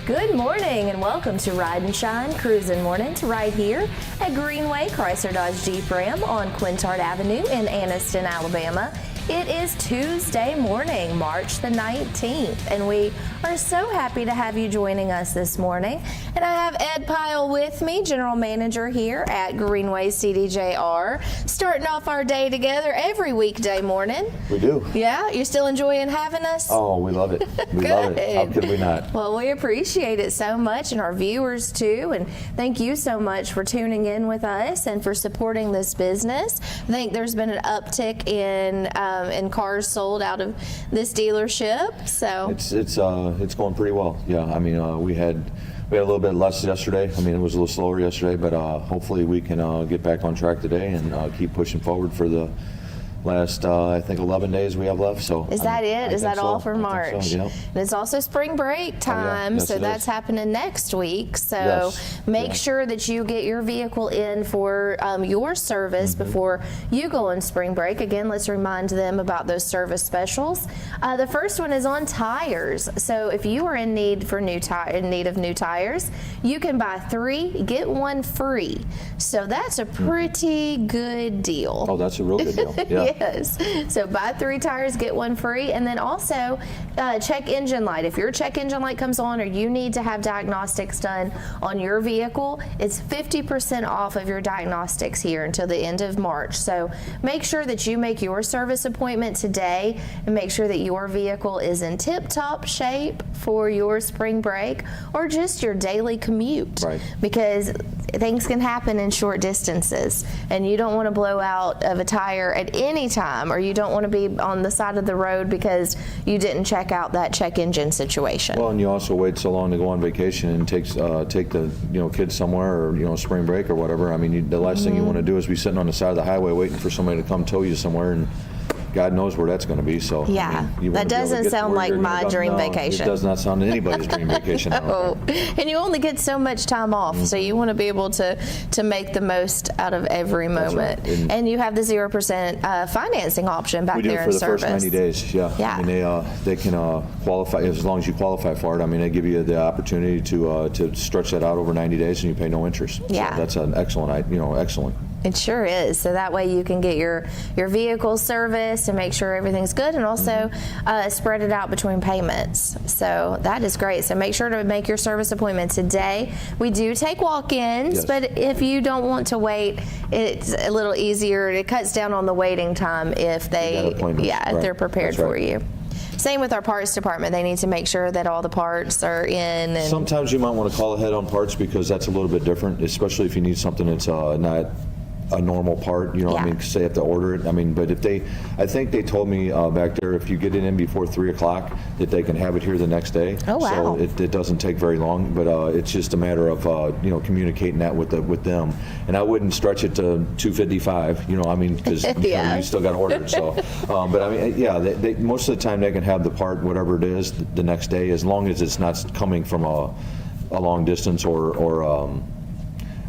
Good morning and welcome to Ride and Shine Cruising Mornings right here at Greenway Chrysler Dodge Jeep Ram on Quintard Avenue in Anniston, Alabama. It is Tuesday morning, March the 19th, and we are so happy to have you joining us this morning. And I have Ed Pyle with me, General Manager here at Greenway CDJR, starting off our day together every weekday morning. We do. Yeah? You're still enjoying having us? Oh, we love it. We love it. How could we not? Well, we appreciate it so much, and our viewers too, and thank you so much for tuning in with us and for supporting this business. I think there's been an uptick in cars sold out of this dealership, so it's going pretty well. Yeah, I mean, we had a little bit less yesterday. I mean, it was a little slower yesterday, but hopefully we can get back on track today and keep pushing forward for the last, I think, 11 days we have left. So is that it? Is that all for March? So, yeah. And it's also spring break time, yes, so that's happening next week. So make sure that you get your vehicle in for your service before you go on spring break. Again, let's remind them about those service specials. The first one is on tires. So if you are in need of new tires, you can buy 3, get 1 free. So that's a pretty good deal. Oh, that's a real good deal. Yeah. Yes. So buy 3 tires, get 1 free, and then also check engine light. If your check engine light comes on or you need to have diagnostics done on your vehicle, it's 50% off of your diagnostics here until the end of March. So make sure that you make your service appointment today and make sure that your vehicle is in tip-top shape for your spring break or just your daily commute. Right. Because things can happen in short distances, and you don't want to blow out of a tire at any time, or you don't want to be on the side of the road because you didn't check out that check engine situation. Well, and you also wait so long to go on vacation and take the kids somewhere, or spring break or whatever. I mean, the last thing you want to do is be sitting on the side of the highway waiting for somebody to come tow you somewhere, and God knows where that's going to be. So yeah, I mean, that doesn't sound like my dream vacation. It does not sound anybody's dream vacation. No. And you only get so much time off, so you want to be able to make the most out of every moment. Right. And you have the 0% financing option back there in service. We do for the first 90 days. Yeah. I mean, they can qualify as long as you qualify for it. I mean, they give you the opportunity to stretch that out over 90 days, and you pay no interest. Yeah, so that's an excellent. It sure is. So that way you can get your vehicle serviced and make sure everything's good, and also spread it out between payments. So that is great. So make sure to make your service appointment today. We do take walk-ins, but if you don't want to wait, it's a little easier. It cuts down on the waiting time if if they're prepared for you. Same with our parts department. They need to make sure that all the parts are in. And sometimes you might want to call ahead on parts because that's a little bit different, especially if you need something that's not a normal part, I mean, say you have to order it. I mean, but I think they told me back there, if you get it in before 3 o'clock, that they can have it here the next day. Oh, wow. So it doesn't take very long, but it's just a matter of, communicating that with them. And I wouldn't stretch it to 2:55, I mean, because you still got to order it. So, but I mean, they most of the time they can have the part, whatever it is, the next day, as long as it's not coming from a long distance or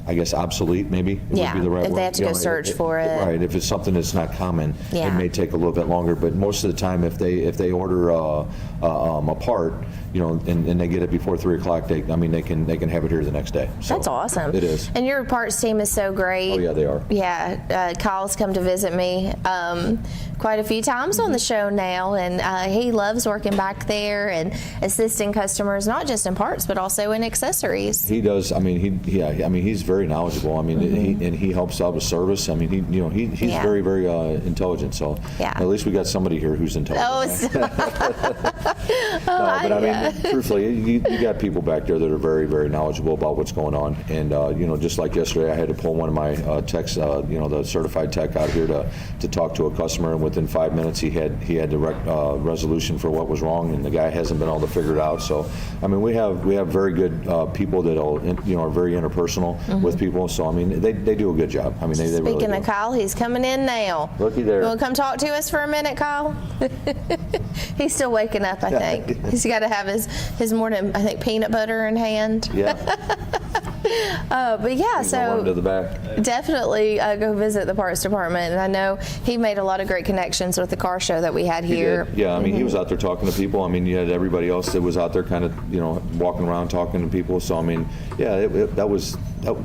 I guess obsolete, maybe would be the right word. If they have to go search for it. Right, if it's something that's not common, it may take a little bit longer. But most of the time, if they order a part, and they get it before 3 o'clock, they can have it here the next day. So that's awesome. It is. And your parts team is so great. Oh yeah, they are. Yeah, Kyle's come to visit me quite a few times on the show now, and he loves working back there and assisting customers, not just in parts but also in accessories. He does. I mean, he's very knowledgeable. I mean, he helps out with service. I mean, he's very, very intelligent. So at least we got somebody here who's intelligent. But I mean, truthfully, you got people back there that are very, very knowledgeable about what's going on. And just like yesterday, I had to pull one of my techs, the certified tech, out here to talk to a customer, and within 5 minutes he had the resolution for what was wrong, and the guy hasn't been able to figure it out. So I mean, we have very good people that are very interpersonal with people. So I mean, they do a good job. I mean, they really do. Speaking of Kyle, he's coming in now. Looky there. You want to come talk to us for a minute, Kyle? He's still waking up, I think. He's got to have his morning, I think, peanut butter in hand. Yeah. But yeah, so to the back. definitely go visit the parts department. And I know he made a lot of great connections with the car show that we had here. Yeah, I mean, he was out there talking to people. I mean, you had everybody else that was out there kind of, walking around talking to people. So, I mean, yeah,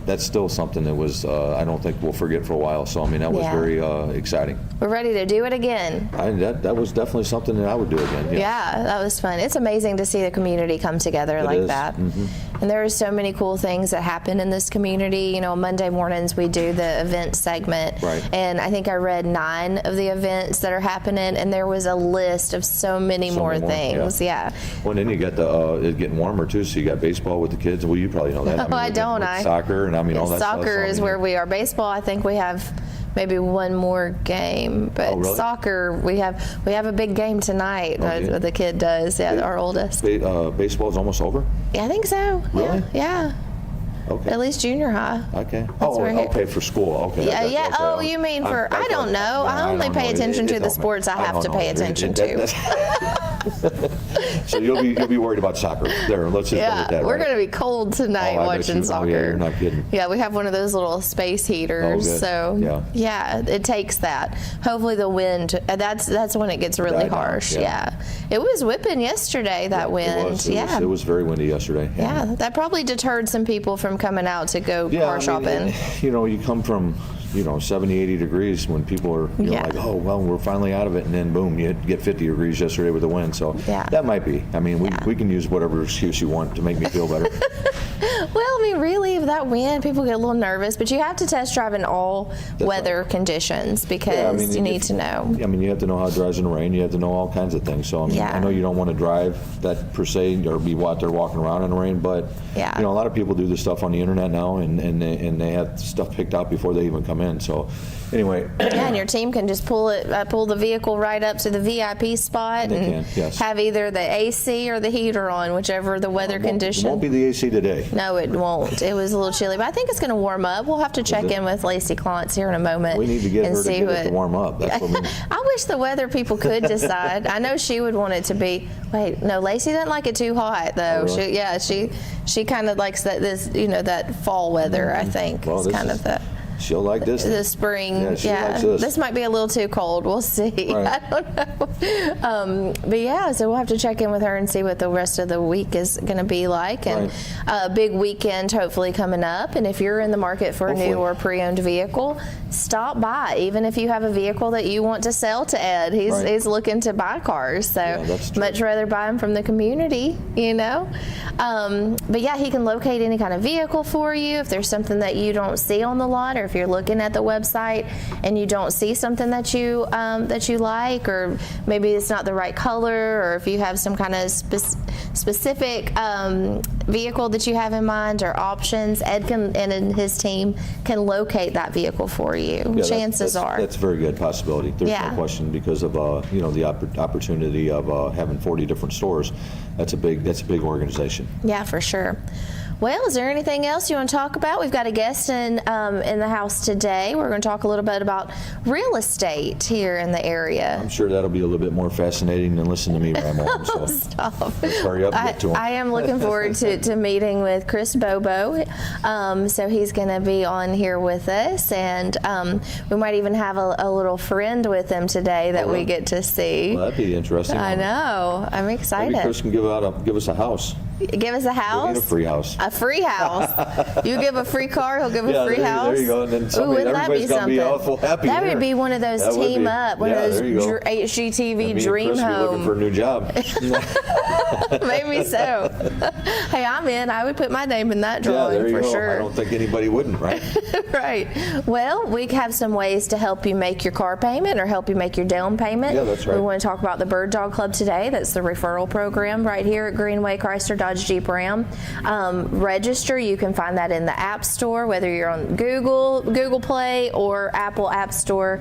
that's still something that was, I don't think we'll forget for a while. So, I mean, that was very exciting. We're ready to do it again. That was definitely something that I would do again. Yeah, that was fun. It's amazing to see the community come together like that. And there are so many cool things that happen in this community. Monday mornings we do the event segment. Right. And I think I read 9 of the events that are happening, and there was a list of so many more things. Yeah. Well, and then you got it's getting warmer too, so you got baseball with the kids. Well, you probably know that. Oh, I don't. Soccer and all that stuff. Soccer is where we are. Baseball, I think we have maybe one more game, but soccer we have a big game tonight. The kid does, our oldest. Baseball is almost over? Yeah, I think so. Really? Yeah. Okay. At least junior high. Okay. Okay, for school. Okay. Yeah. Okay. Oh, you mean for? I don't know. I only pay attention to the sports I have to pay attention to. So you'll be worried about soccer. There, let's just go with that. We're going to be cold tonight watching soccer. Oh, yeah, you're not kidding. Yeah, we have one of those little space heaters. So yeah, it takes that. Hopefully the wind. That's when it gets really harsh. Yeah. It was whipping yesterday. That wind. It was very windy yesterday. Yeah, that probably deterred some people from coming out to go car shopping. You come from 70, 80 degrees when people are like, oh, well, we're finally out of it. And then, boom, you get 50 degrees yesterday with the wind. So that might be. I mean, we can use whatever excuse you want to make me feel better. Well, I mean, really, with that wind, people get a little nervous. But you have to test drive in all weather conditions because you need to know. I mean, you have to know how it drives in the rain. You have to know all kinds of things. So, I mean, I know you don't want to drive that per se or be out there walking around in the rain. But, a lot of people do this stuff on the internet now, and they have stuff picked out before they even come in. So anyway, and your team can just pull the vehicle right up to the VIP spot and have either the AC or the heater on, whichever the weather condition. It won't be the AC today. No, it won't. It was a little chilly, but I think it's going to warm up. We'll have to check in with Lacey Klontz here in a moment. We need to get her to get it to warm up. That's what I wish the weather people could decide. I know she would want it to be. Wait, no, Lacey doesn't like it too hot though. Oh, really? She kind of likes that fall weather. I think well, it's kind of the. She'll like this. The spring. Yeah, likes this. Might be a little too cold. We'll see. Right. I don't know. But so we'll have to check in with her and see what the rest of the week is going to be like. And a big weekend hopefully coming up. And if you're in the market for a new or pre-owned vehicle, stop by. Even if you have a vehicle that you want to sell to Ed, he's looking to buy cars. So much rather buy them from the community, But he can locate any kind of vehicle for you. If there's something that you don't see on the lot, or if you're looking at the website and you don't see something that you like, or maybe it's not the right color, or if you have some kind of specific vehicle that you have in mind or options, Ed and his team can locate that vehicle for you. Chances are that's a very good possibility. There's no question, because of the opportunity of having 40 different stores. That's a big organization. Yeah, for sure. Well, is there anything else you want to talk about? We've got a guest in the house today. We're going to talk a little bit about real estate here in the area. I'm sure that'll be a little bit more fascinating than listening to me ramble. So stop. Let's hurry up and get to him. I am looking forward to meeting with Chris Bobo. So he's going to be on here with us, and we might even have a little friend with him today that we get to see. Well, that'd be interesting. I know. I'm excited. Maybe Chris can give us a house. Give us a house? We need a free house. A free house. You give a free car, he'll give a free house. There you go. And then everybody's going to be awful happy. That would be one of those team up, one of those HGTV dream home. Looking for a new job. Maybe so. Hey, I'm in. I would put my name in that drawing for sure. I don't think anybody wouldn't, right? Right. Well, we have some ways to help you make your car payment or help you make your down payment. Yeah, that's right. We want to talk about the Bird Dog Club today. That's the referral program right here at Greenway Chrysler Dodge Jeep Ram. Register. You can find that in the App Store, whether you're on Google Play or Apple App Store.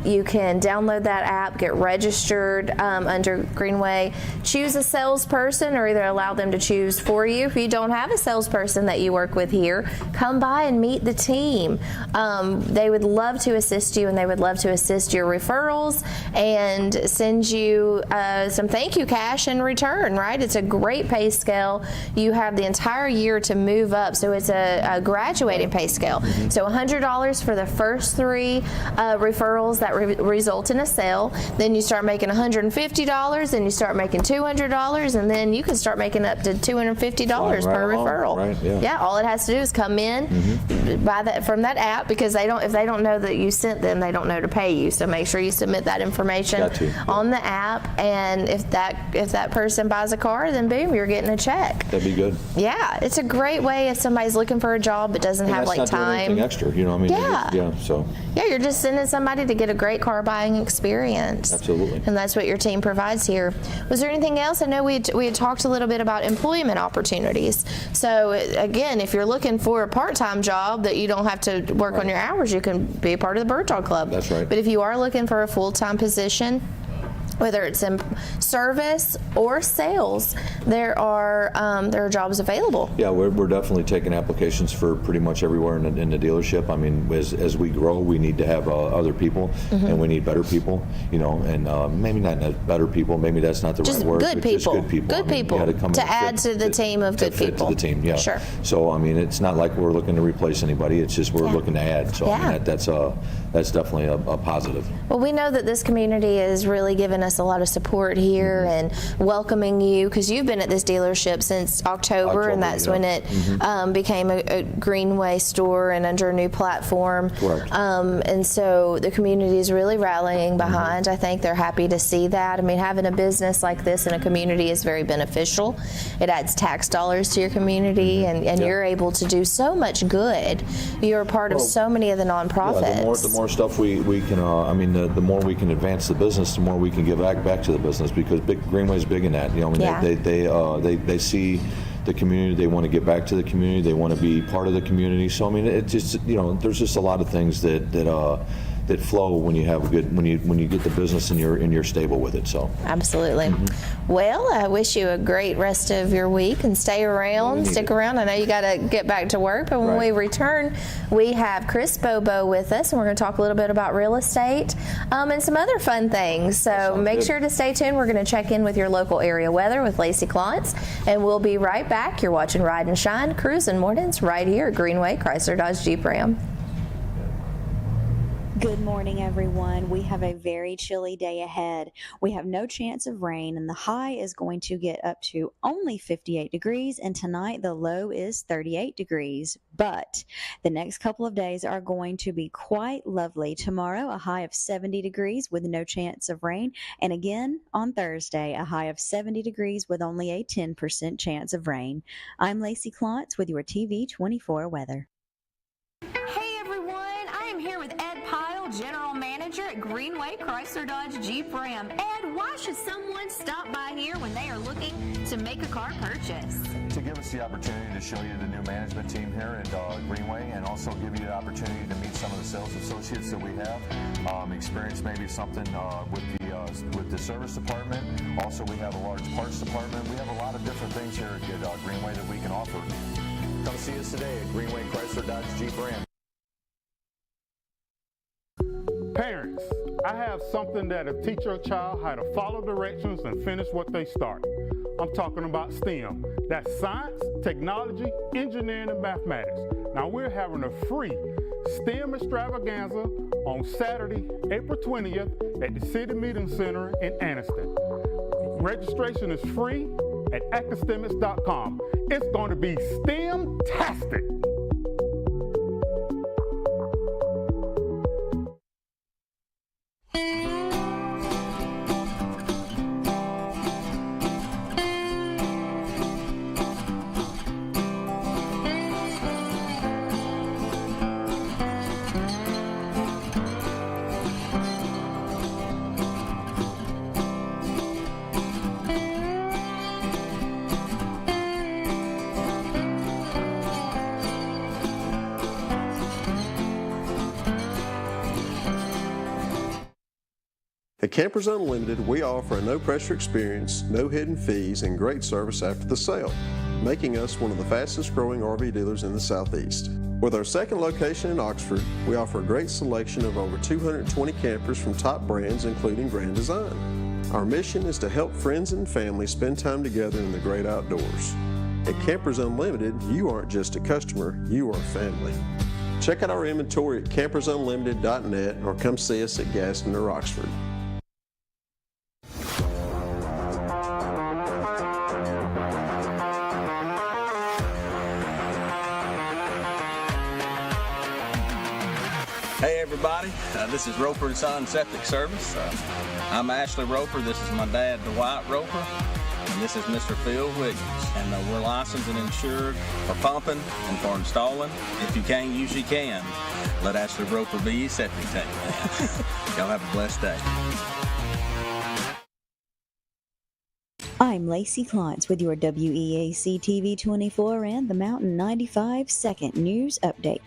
You can download that app, get registered under Greenway, choose a a salesperson, or either allow them to choose for you. If you don't have a salesperson that you work with here, come by and meet the team. They would love to assist you, and they would love to assist your referrals and send you some thank you cash in return, right? It's a great pay scale. You have the entire year to move up, so it's a graduating pay scale. So $100 for the first 3 referrals that result in a sale. Then you start making $150, then you start making $200, and then you can start making up to $250 per referral. Right, yeah. All it has to do is come in, buy that from that app, because if they don't know that you sent them, they don't know to pay you. So make sure you submit that information on the app, and if that person buys a car, then boom, you're getting a check. That'd be good. Yeah, it's a great way if somebody's looking for a job but doesn't have like not doing time. anything extra, you know what I mean? Yeah, you're just sending somebody to get a great car buying experience. Absolutely. And that's what your team provides here. Was there anything else? I know we had talked a little bit about employment opportunities. So again, if you're looking for a part-time job that you don't have to work on your hours, you can be a part of the Bird Dog Club. That's right. But if you are looking for a full-time position, whether it's in service or sales, there are jobs available. Yeah, we're definitely taking applications for pretty much everywhere in the dealership. I mean, as we grow, we need to have other people, and we need better people, you know, and maybe not better people, maybe that's not the right word. Good people. Just good people. Good people to add to the team of good people. To the team, yeah. Sure. So, I mean, it's not like we're looking to replace anybody. It's just we're looking to add. So, I mean, that's definitely a positive. Well, we know that this community has really given us a lot of support here and welcoming you, because you've been at this dealership since October, and that's when it became a Greenway store and under a new platform. Correct. And so the community is really rallying behind. I think they're happy to see that. I mean, having a business like this in a community is very beneficial. It adds tax dollars to your community, and you're able to do so much good. You're a part of so many of the nonprofits. Yeah, the more stuff we can, I mean, the more we can advance the business, the more we can give back to the business, because Greenway's big in that. You know, I mean, they see the community, they want to get back to the community, they want to be part of the community. So I mean, it just, you know, there's just a lot of things that flow when you have when you get the business and you're stable with it. So absolutely. Well, I wish you a great rest of your week, and stick around. I know you got to get back to work, but when we return, we have Chris Bobo with us, and we're going to talk a little bit about real estate and some other fun things. So make sure to stay tuned. We're going to check in with your local area weather with Lacey Klontz, and we'll be right back. You're watching Ride and Shine Cruising Mornings right here at Greenway Chrysler Dodge Jeep Ram. Good morning, everyone. We have a very chilly day ahead. We have no chance of rain, and the high is going to get up to only 58 degrees, and tonight the low is 38 degrees. But the next couple of days are going to be quite lovely. Tomorrow, a high of 70 degrees with no chance of rain, and again on Thursday, a high of 70 degrees with only a 10% chance of rain. I'm Lacey Klontz with your TV24 weather. Hey everyone, I am here with Ed Pyle, General Manager at Greenway Chrysler Dodge Jeep Ram. Ed, why should someone stop by here when they are looking to make a car purchase? To give us the opportunity to show you the new management team here at Greenway, and also give you the opportunity to meet some of the sales associates that we have. Experience maybe something with the service department. Also, we have a large parts department. We have a lot of different things here at Greenway that we can offer. Come see us today at Greenway Chrysler Dodge Jeep Ram. Parents, I have something that'll teach your child how to follow directions and finish what they start. I'm talking about STEM. That's science, technology, engineering, and mathematics. Now we're having a free STEM extravaganza on Saturday, April 20th at the City Meeting Center in Anniston. Registration is free at academics.com. It's going to be STEM-tastic. At Campers Unlimited, we offer a no-pressure experience, no hidden fees, and great service after the sale, making us one of the fastest-growing RV dealers in the Southeast. With our second location in Oxford, we offer a great selection of over 220 campers from top brands, including Grand Design. Our mission is to help friends and family spend time together in the great outdoors. At Campers Unlimited, you aren't just a customer, you are family. Check out our inventory at campersunlimited.net or come see us at Gaston or Oxford. Hey everybody, this is Roper & Son Septic Service. I'm Ashley Roper, this is my dad Dwight Roper, and this is Mr. Phil Wiggins. And we're licensed and insured for pumping and for installing. If you can't use, you can. Let Ashley Roper be your septic tank man. Y'all have a blessed day. I'm Lacey Klontz with your WEAC TV24 and the Mountain 95 Second News Update.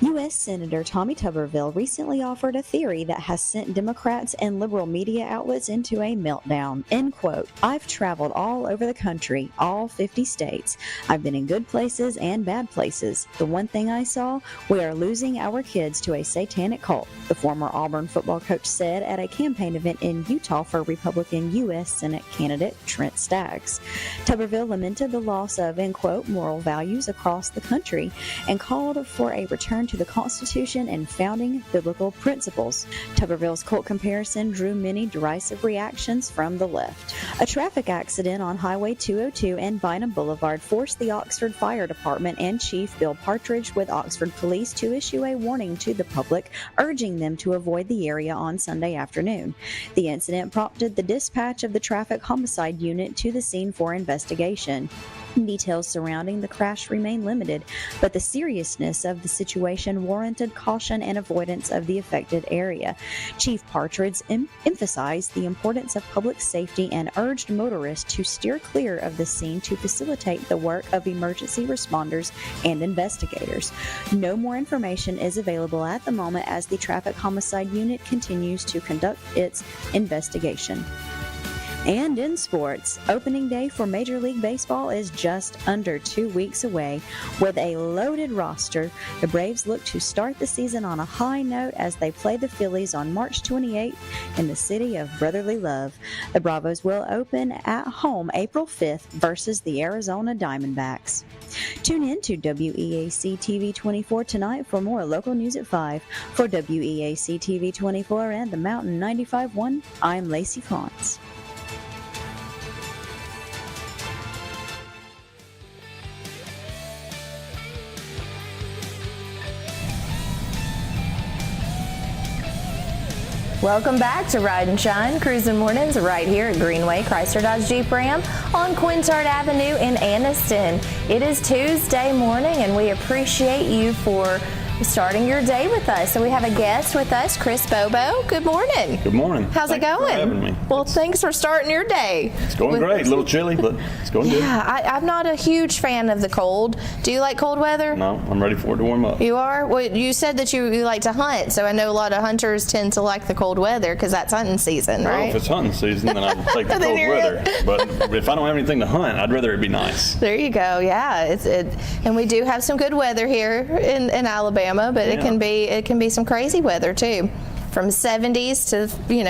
U.S. Senator Tommy Tuberville recently offered a theory that has sent Democrats and liberal media outlets into a meltdown. End quote. I've traveled all over the country, all 50 states. I've been in good places and bad places. The one thing I saw, we are losing our kids to a satanic cult, the former Auburn football coach said at a campaign event in Utah for Republican U.S. Senate candidate Trent Staggs. Tuberville lamented the loss of, end quote, moral values across the country and called for a return to the Constitution and founding biblical principles. Tuberville's cult comparison drew many derisive reactions from the left. A traffic accident on Highway 202 and Bynum Boulevard forced the Oxford Fire Department and Chief Bill Partridge with Oxford Police to issue a warning to the public, urging them to avoid the area on Sunday afternoon. The incident prompted the dispatch of the Traffic Homicide Unit to the scene for investigation. Details surrounding the crash remain limited, but the seriousness of the situation warranted caution and avoidance of the affected area. Chief Partridge emphasized the importance of public safety and urged motorists to steer clear of the scene to facilitate the work of emergency responders and investigators. No more information is available at the moment as the Traffic Homicide Unit continues to conduct its investigation. And in sports, opening day for Major League Baseball is just under 2 weeks away. With a loaded roster, the Braves look to start the season on a high note as they play the Phillies on March 28th in the city of brotherly love. The Bravos will open at home April 5th versus the Arizona Diamondbacks. Tune in to WEAC TV24 tonight for more local news at 5. For WEAC TV24 and the Mountain 95.1, I'm Lacey Klontz. Welcome back to Ride and Shine Cruising Mornings right here at Greenway Chrysler Dodge Jeep Ram on Quintard Avenue in Anniston. It is Tuesday morning and we appreciate you for starting your day with us. So we have a guest with us, Chris Bobo. Good morning. Good morning. How's it Thanks going? for having me. Well, thanks for starting your day. It's going great. A little chilly, but it's going good. Yeah, I'm not a huge fan of the cold. Do you like cold weather? No, I'm ready for it to warm up. You are? Well, you said that you like to hunt, so I know a lot of hunters tend to like the cold weather because that's hunting season, right? Well, if it's hunting season, then I'll take the cold weather. But if I don't have anything to hunt, I'd rather it be nice. There you go. Yeah, and we do have some good weather here in Alabama, but it can be some crazy weather too. From 70s to,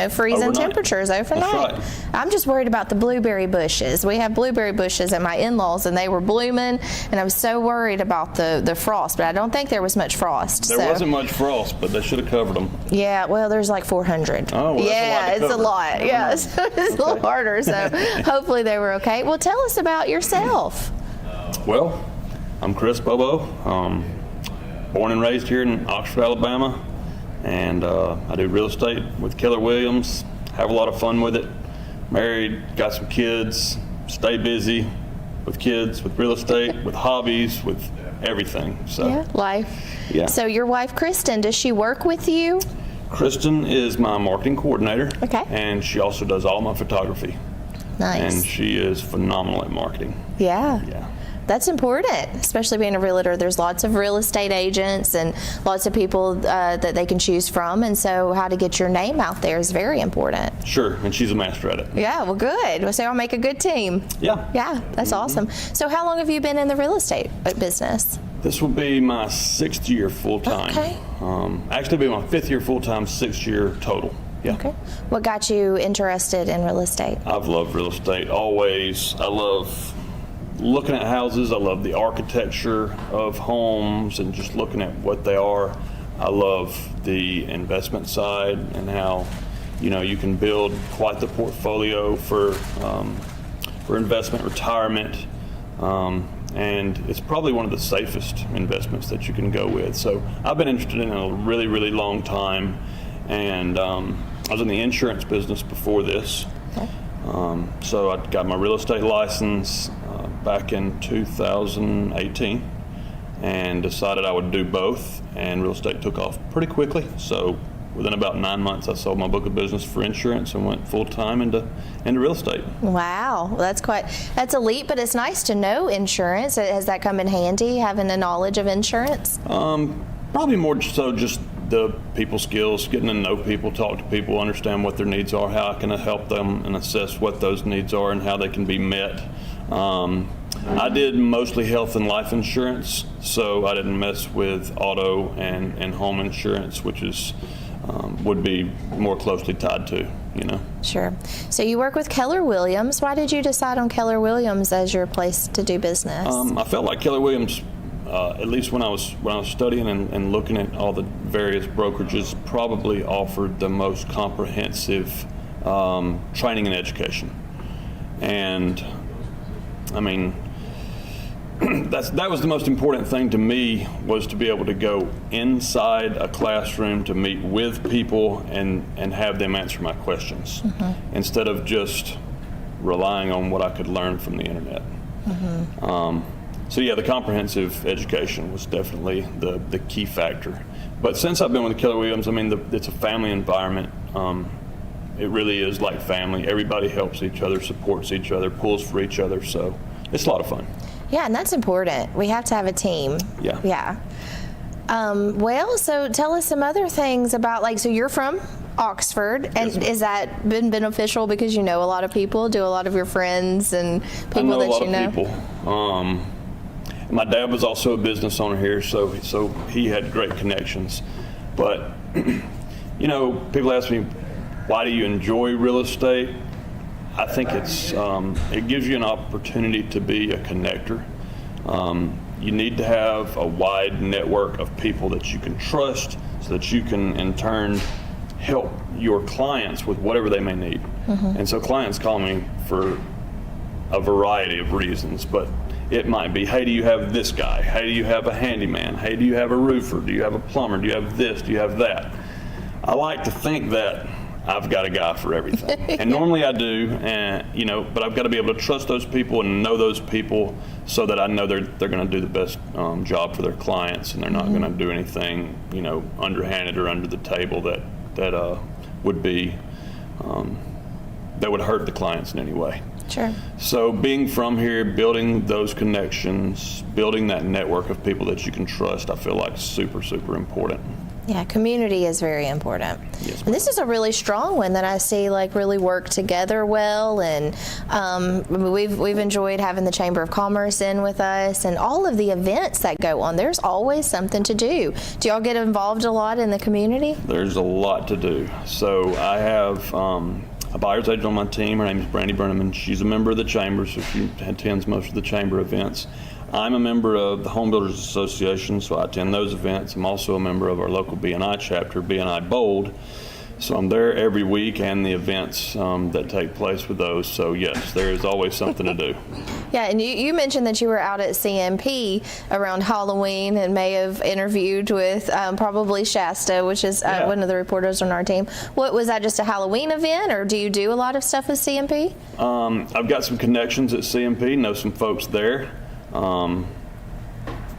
freezing Overnight. Temperatures overnight. That's right. I'm just worried about the blueberry bushes. We have blueberry bushes at my in-laws and they were blooming and I was so worried about the frost, but I don't think there was much frost. There wasn't much frost, but they should have covered them. Yeah, well, there's like 400. Oh, well, yeah, that's a lot to it's a cover. lot. Yeah, so it's a little harder. So hopefully they were okay. Well, tell us about yourself. Well, I'm Chris Bobo. Born and raised here in Oxford, Alabama. And I do real estate with Keller Williams. Have a lot of fun with it. Married, got some kids, stay busy with kids, with real estate, with hobbies, with everything. So Yeah, life. Yeah. So your wife, Kristen, does she work with you? Kristen is my marketing coordinator. Okay. And she also does all my photography. Nice. And she is phenomenal at marketing. Yeah. Yeah. That's important, especially being a realtor. There's lots of real estate agents and lots of people that they can choose from, and so how to get your name out there is very important. Sure, and she's a master at it. Yeah, well, good. So I'll make a good team. Yeah. Yeah, that's awesome. So how long have you been in the real estate business? This will be my 6th year full-time. Okay. Actually, it'll be my 5th year full-time, 6th year total. Yeah. Okay. What got you interested in real estate? I've loved real estate always. I love looking at houses. I love the architecture of homes and just looking at what they are. I love the investment side and how, you can build quite the portfolio for investment, retirement, and it's probably one of the safest investments that you can go with. So I've been interested in it a really, really long time, and I was in the insurance business before this. Okay. So I got my real estate license back in 2018 and decided I would do both, and real estate took off pretty quickly. So within about 9 months, I sold my book of business for insurance and went full-time into real estate. Wow, well, that's a leap, but it's nice to know insurance. Has that come in handy, having a knowledge of insurance? Probably more so just the people skills, getting to know people, talk to people, understand what their needs are, how I can help them and assess what those needs are and how they can be met. I did mostly health and life insurance, so I didn't mess with auto and home insurance, which is would be more closely tied to, Sure. So you work with Keller Williams. Why did you decide on Keller Williams as your place to do business? I felt like Keller Williams, at least when I was studying and looking at all the various brokerages, probably offered the most comprehensive training and education. And I mean, that was the most important thing to me, was to be able to go inside a classroom to meet with people and have them answer my questions, instead of just relying on what I could learn from the internet. So yeah, the comprehensive education was definitely the key factor. But since I've been with Keller Williams, I mean, it's a family environment. It really is like family. Everybody helps each other, supports each other, pulls for each other. So it's a lot of fun. Yeah, and that's important. We have to have a team. Yeah. Yeah. Well, so tell us some other things about, so you're from Oxford, and Yes, ma'am. has that been beneficial because you know a lot of people? Do a lot of your friends and people that you know? I know a lot of people. My dad was also a business owner here, so he had great connections. But, people ask me, why do you enjoy real estate? I think it gives you an opportunity to be a connector. You need to have a wide network of people that you can trust, so that you can in turn help your clients with whatever they may need. And so clients call me for a variety of reasons, but it might be, hey, do you have this guy? Hey, do you have a handyman? Hey, do you have a roofer? Do you have a plumber? Do you have this? Do you have that? I like to think that I've got a guy for everything. And normally I do, and but I've got to be able to trust those people and know those people, so that I know they're going to do the best job for their clients, and they're not going to do anything, underhanded or under the table that would be that would hurt the clients in any way. Sure. So being from here, building those connections, building that network of people that you can trust, I feel like super, super important. Yeah, community is very important. Yes, and this is a really strong one that I see really work together well, and we've enjoyed having the Chamber of Commerce in with us, and all of the events that go on. There's always something to do. Do y'all get involved a lot in the community? There's a lot to do. So I have a buyer's agent on my team. Her name is Brandy Burnham, and she's a member of the Chamber, so she attends most of the Chamber events. I'm a member of the Home Builders Association, so I attend those events. I'm also a member of our local B&I chapter, B&I Bold. So I'm there every week, and the events that take place with those. So yes, there is always something to do. Yeah, and you mentioned that you were out at CMP around Halloween and may have interviewed with probably Shasta, which is one of the reporters on our team. What was that, just a Halloween event, or do you do a lot of stuff with CMP? I've got some connections at CMP, know some folks there.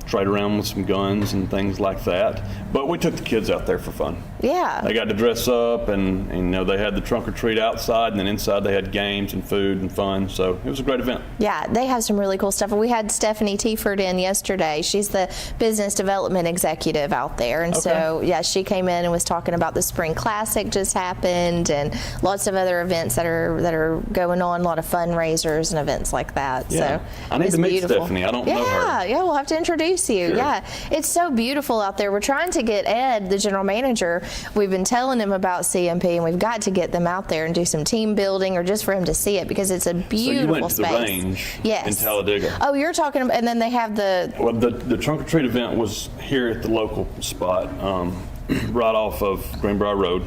Trade around with some guns and things like that. But we took the kids out there for fun. Yeah. They got to dress up, and you know, they had the trunk or treat outside, and then inside they had games and food and fun. So it was a great event. Yeah, they have some really cool stuff. We had Stephanie Tieford in yesterday. She's the business development executive out there, and so yeah, she came in and was talking about the Spring Classic just happened, and lots of other events that are going on. A lot of fundraisers and events like that. Yeah. So I need it's to meet beautiful. Stephanie. I don't know her. Yeah, we'll have to introduce you. Sure. Yeah, it's so beautiful out there. We're trying to get Ed, the general manager. We've been telling him about CMP, and we've got to get them out there and do some team building, or just for him to see it, because it's a beautiful So you went to space. the range Yes. in Talladega. Oh, you're talking about, and then they have the. Well, the trunk or treat event was here at the local spot, right off of Greenbrier Road.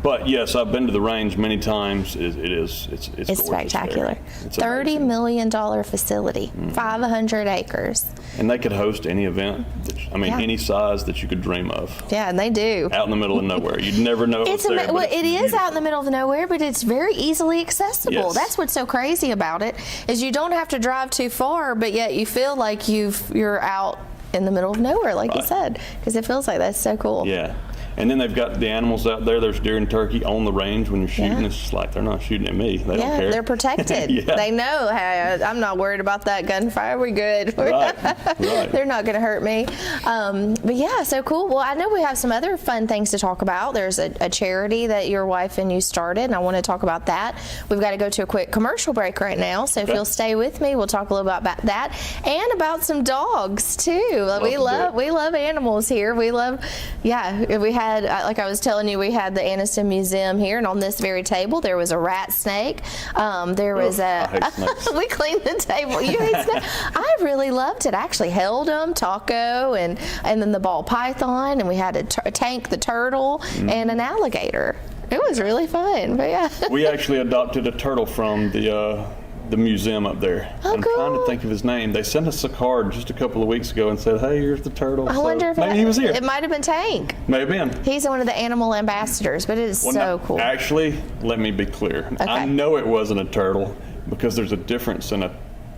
But yes, I've been to the range many times. It's gorgeous spectacular. there. It's $30 amazing. million facility, 500 acres. And they could host any event, any size that you could dream of. Yeah, and they do. Out in the middle of nowhere. You'd never know it was there. Well, it is out in the middle of nowhere, but it's very easily accessible. Yes. That's what's so crazy about it, is you don't have to drive too far, but yet you feel like you're out in the middle of nowhere, like you said, because it feels like that's so cool. Yeah. And then they've got the animals out there. There's deer and turkey on the range when you're shooting. Yeah. It's just like they're not shooting at me. They don't care. They're protected. Yeah. They know, hey, I'm not worried about that gunfire. We're good. Right. They're not going to hurt me. But yeah, so cool. Well, I know we have some other fun things to talk about. There's a charity that your wife and you started, and I want to talk about that. We've got to go to a quick commercial break right now, so if you'll stay with me, we'll talk a little about that and about some dogs too. We love animals here. We love, we had, like I was telling you, we had the Anniston Museum here, and on this very table there was a rat snake. There was I hate snakes. we cleaned the table. You hate snakes? I really loved it. I actually held them, Taco, and then the ball python, and we had a Tank the turtle and an alligator. It was really fun. But yeah. We actually adopted a turtle from the museum up there. Oh, I'm cool. trying to think of his name. They sent us a card just a couple of weeks ago and said, "Hey, here's the turtle." I wonder if maybe he was here. It might have been Tank. May have been. He's one of the animal ambassadors, but it is so cool. Actually, let me be clear. I know it wasn't a turtle because there's a difference in a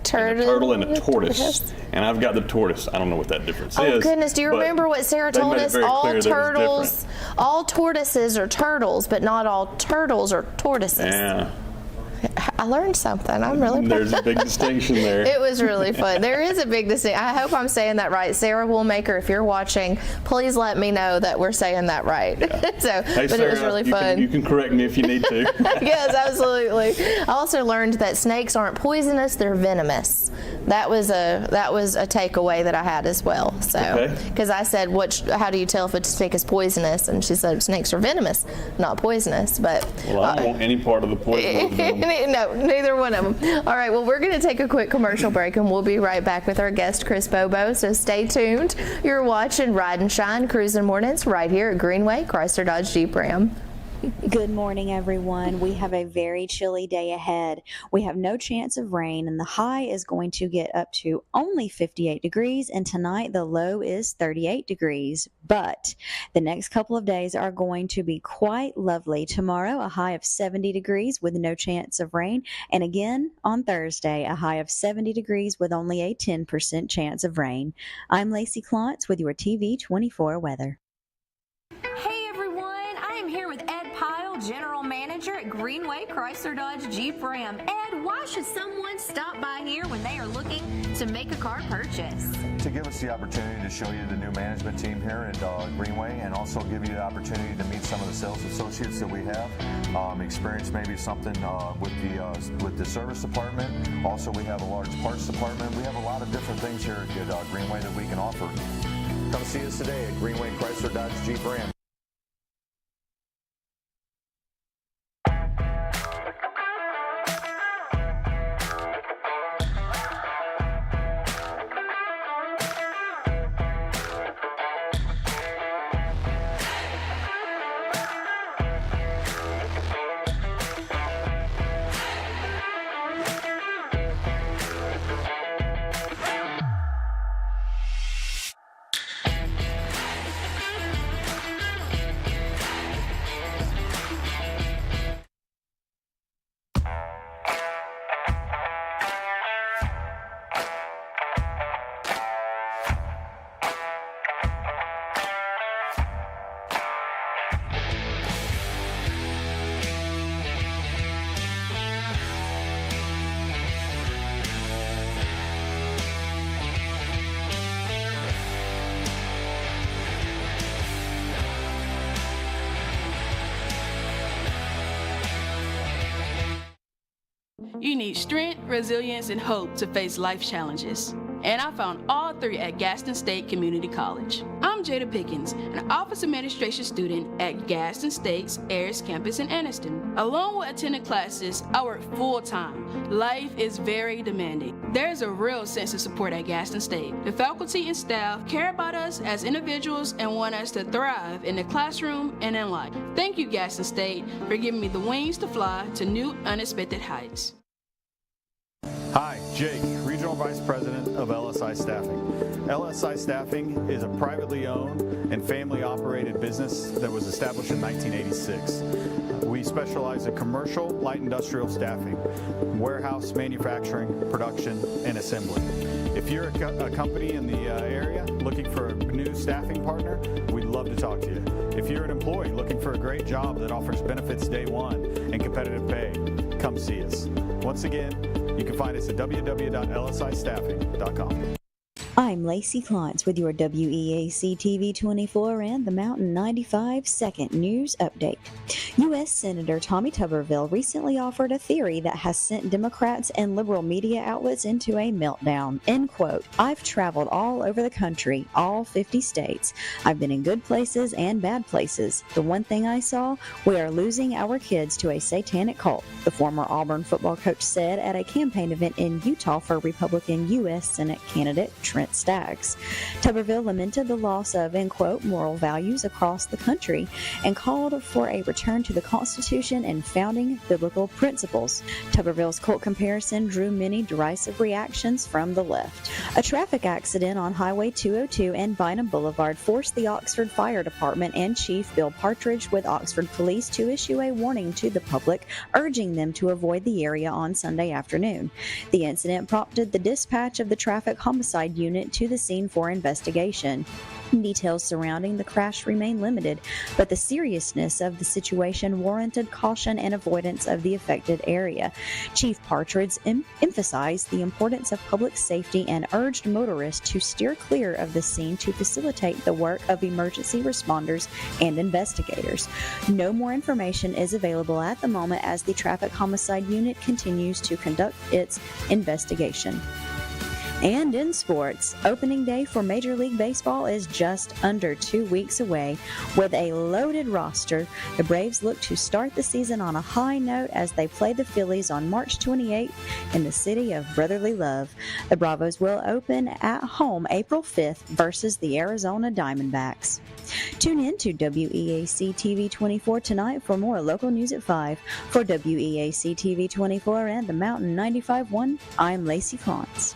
turtle and a tortoise. And I've got the tortoise. I don't know what that difference is. Oh goodness, do you but remember what Sarah they told made it us? very All clear that it was turtles, different. all tortoises are turtles, but not all turtles are tortoises. Yeah. I learned something. I'm really proud. There's a big distinction there. It was really fun. There is a big distinction. I hope I'm saying that right. Sarah Woolmaker, if you're watching, please let me know that we're saying that right. Yeah. Hey, but Sarah, it was really fun. You can correct me if you need to. Yes, absolutely. I also learned that snakes aren't poisonous; they're venomous. That was a takeaway that I had as well. So, because I said, how do you tell if a snake is poisonous? And she said, snakes are venomous, not poisonous. But well, I don't want any part of the poison. No, neither one of them. All right, well, we're going to take a quick commercial break, and we'll be right back with our guest, Chris Bobo. So stay tuned. You're watching Ride and Shine Cruising Mornings right here at Greenway Chrysler Dodge Jeep Ram. Good morning, everyone. We have a very chilly day ahead. We have no chance of rain, and the high is going to get up to only 58 degrees, and tonight the low is 38 degrees. But the next couple of days are going to be quite lovely. Tomorrow, a high of 70 degrees with no chance of rain, and again on Thursday, a high of 70 degrees with only a 10% chance of rain. I'm Lacey Klontz with your TV24 weather. Hey everyone, I am here with Ed Pyle, General Manager at Greenway Chrysler Dodge Jeep Ram. Ed, why should someone stop by here when they are looking to make a car purchase? To give us the opportunity to show you the new management team here at Greenway, and also give you the opportunity to meet some of the sales associates that we have. Experience maybe something with the service department. Also, we have a large parts department. We have a lot of different things here at Greenway that we can offer. Come see us today at Greenway Chrysler Dodge Jeep Ram. You need strength, resilience, and hope to face life challenges. And I found all three at Gaston State Community College. I'm Jada Pickens, an Office Administration student at Gaston State's Ayers campus in Anniston. Along with attending classes, I work full-time. Life is very demanding. There's a real sense of support at Gaston State. The faculty and staff care about us as individuals and want us to thrive in the classroom and in life. Thank you, Gaston State, for giving me the wings to fly to new, unexpected heights. Hi, Jake, Regional Vice President of LSI Staffing. LSI Staffing is a privately owned and family-operated business that was established in 1986. We specialize in commercial, light industrial staffing, warehouse, manufacturing, production, and assembly. If you're a company in the area looking for a new staffing partner, we'd love to talk to you. If you're an employee looking for a great job that offers benefits day one and competitive pay, come see us. Once again, you can find us at www.lsistaffing.com. I'm Lacey Klontz with your WEAC TV24 and the Mountain 95 Second News Update. U.S. Senator Tommy Tuberville recently offered a theory that has sent Democrats and liberal media outlets into a meltdown. End quote. I've traveled all over the country, all 50 states. I've been in good places and bad places. The one thing I saw, we are losing our kids to a satanic cult, the former Auburn football coach said at a campaign event in Utah for Republican U.S. Senate candidate Trent Staggs. Tuberville lamented the loss of, end quote, moral values across the country and called for a return to the Constitution and founding biblical principles. Tuberville's cult comparison drew many derisive reactions from the left. A traffic accident on Highway 202 and Bynum Boulevard forced the Oxford Fire Department and Chief Bill Partridge with Oxford Police to issue a warning to the public, urging them to avoid the area on Sunday afternoon. The incident prompted the dispatch of the Traffic Homicide Unit to the scene for investigation. Details surrounding the crash remain limited, but the seriousness of the situation warranted caution and avoidance of the affected area. Chief Partridge emphasized the importance of public safety and urged motorists to steer clear of the scene to facilitate the work of emergency responders and investigators. No more information is available at the moment as the Traffic Homicide Unit continues to conduct its investigation. And in sports, opening day for Major League Baseball is just under 2 weeks away. With a loaded roster, the Braves look to start the season on a high note as they play the Phillies on March 28th in the city of brotherly love. The Bravos will open at home April 5th versus the Arizona Diamondbacks. Tune in to WEAC TV24 tonight for more local news at 5. For WEAC TV24 and the Mountain 95.1, I'm Lacey Klontz.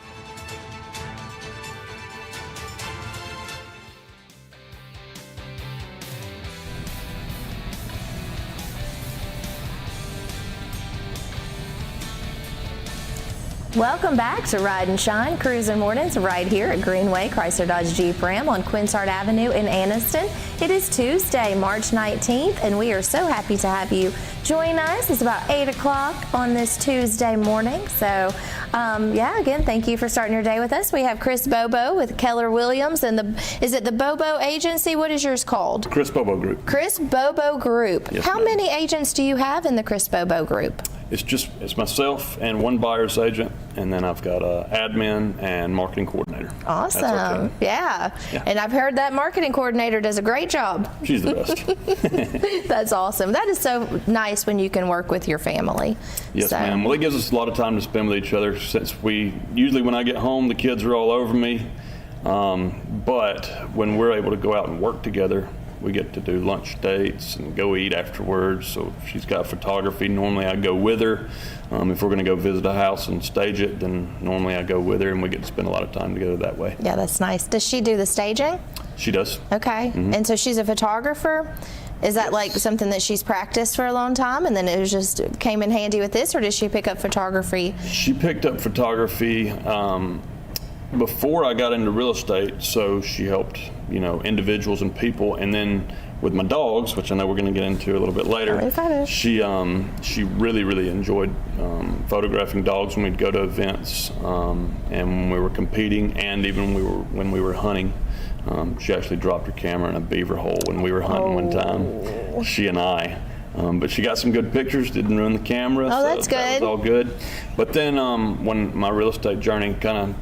Welcome back to Ride and Shine Cruising Mornings right here at Greenway Chrysler Dodge Jeep Ram on Quinshart Avenue in Anniston. It is Tuesday, March 19th, and we are so happy to have you join us. It's about 8 o'clock on this Tuesday morning. So, again, thank you for starting your day with us. We have Chris Bobo with Keller Williams and is it the Bobo Agency? What is yours called? Chris Bobo Group. Chris Bobo Group. Yes, How ma'am. many agents do you have in the Chris Bobo Group? It's myself and one buyer's agent, and then I've got an admin and marketing coordinator. Awesome. That's our team. Yeah. Yeah. And I've heard that marketing coordinator does a great job. She's the best. That's awesome. That is so nice when you can work with your family. Yes, ma'am. Well, it gives us a lot of time to spend with each other since usually when I get home, the kids are all over me. But when we're able to go out and work together, we get to do lunch dates and go eat afterwards. So if she's got photography, normally I go with her. If we're going to go visit a house and stage it, then normally I go with her, and we get to spend a lot of time together that way. Yeah, that's nice. Does she do the staging? She does. Okay. Mm-hmm. And so she's a photographer? Is that like something that she's practiced for a long time and then it was just came in handy with this, or did she pick up photography? She picked up photography before I got into real estate, so she helped, individuals and people, and then with my dogs, which I know we're going to get into a little bit later, she really, really enjoyed photographing dogs when we'd go to events, and when we were competing, and even when we were hunting. She actually dropped her camera in a beaver hole when we were hunting one time, she and I. But she got some good pictures, didn't ruin the camera. Oh, that's so that good. was all good. But then when my real estate journey kind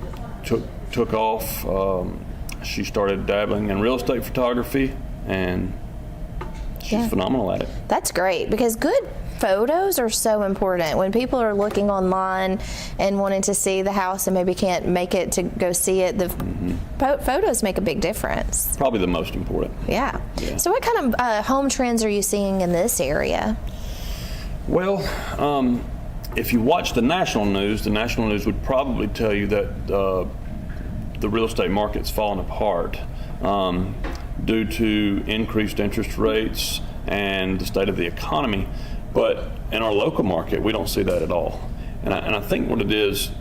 of took off, she started dabbling in real estate photography, and she's phenomenal at it. That's great, because good photos are so important. When people are looking online and wanting to see the house and maybe can't make it to go see it, the photos make a big difference. Probably the most important. Yeah. Yeah. So what kind of home trends are you seeing in this area? Well, if you watch the national news would probably tell you that the real estate market's fallen apart due to increased interest rates and the state of the economy. But in our local market, we don't see that at all. And I think what it is,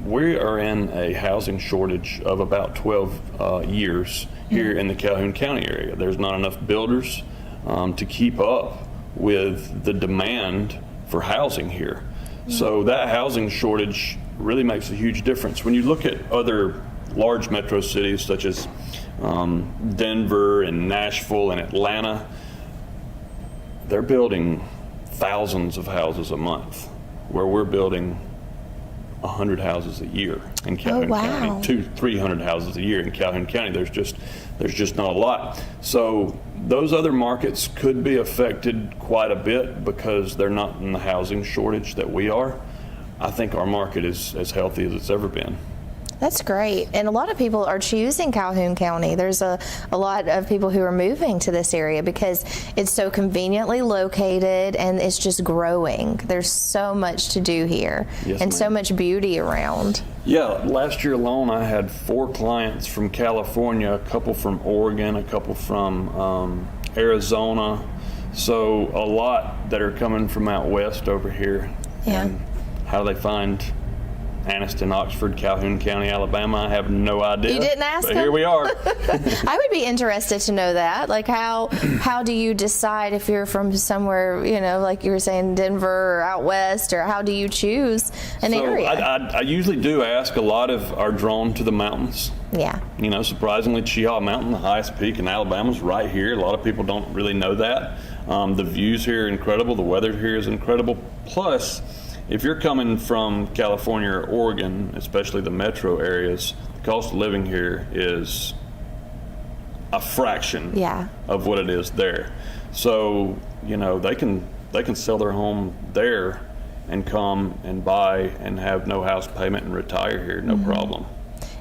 we are in a housing shortage of about 12 years here in the Calhoun County area. There's not enough builders to keep up with the demand for housing here. So that housing shortage really makes a huge difference. When you look at other large metro cities such as Denver and Nashville and Atlanta, they're building thousands of houses a month, where we're building 100 houses a year in Calhoun County, 200-300 houses a year in Calhoun County. There's just not a lot. So those other markets could be affected quite a bit because they're not in the housing shortage that we are. I think our market is as healthy as it's ever been. That's great. And a lot of people are choosing Calhoun County. There's a lot of people who are moving to this area because it's so conveniently located and it's just growing. There's so much to do here and so much beauty around. Yeah, last year alone I had 4 clients from California, a couple from Oregon, a couple from Arizona. So a lot that are coming from out west over here. Yeah. And how do they find Anniston, Oxford, Calhoun County, Alabama? I have no idea. You didn't ask but them? Here we are. I would be interested to know that. Like, how do you decide if you're from somewhere, like you were saying, Denver or out west, or how do you choose an area? I usually do ask. A lot of are drawn to the mountains. Yeah. Surprisingly, Cheaha Mountain, the highest peak in Alabama, is right here. A lot of people don't really know that. The views here are incredible. The weather here is incredible. Plus, if you're coming from California or Oregon, especially the metro areas, the cost of living here is a fraction of what it is there. So, they can sell their home there and come and buy and have no house payment and retire here, no problem.